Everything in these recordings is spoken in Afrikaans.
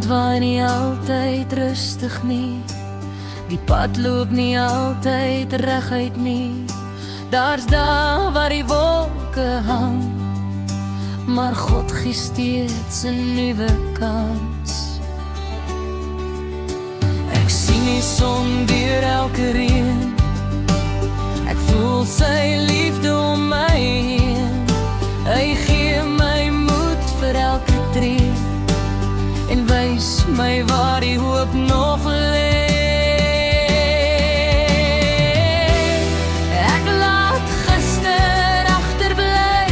wind waai nie altyd rustig nie, die pad loop nie altyd reguit nie. Daar's dae waar die wolke hang, maar God gee steeds 'n nuwe kans. Ek sien die son deur elke reën, ek voel sy liefde om my heen. Hy gee my moed vir elke tree en wys my waar die hoop nog lê. Ek laat gister agterbly,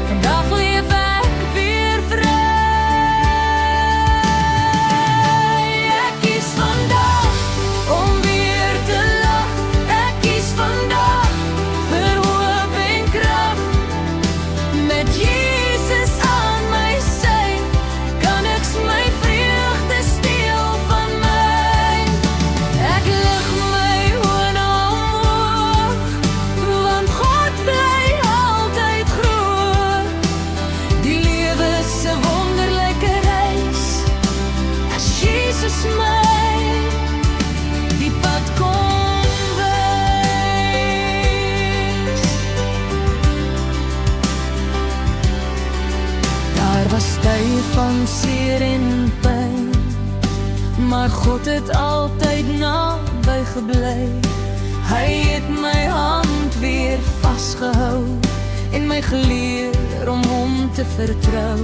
vandag leef ek weer vry. Ek kies vandag om weer te lag, ek kies vandag vir hoop en krag. Met Jesus aan my sy, kan ek my vreugde steel van my. Ek lig my oë omhoog, want God bly altyd groot. Die lewe se wonderlike reis, as Jesus my die pad kom wys. Daar was tye van seer en pyn, maar God het altyd naby gebly. Hy het my hand weer vasgehou en my geleer om hom te vertrou.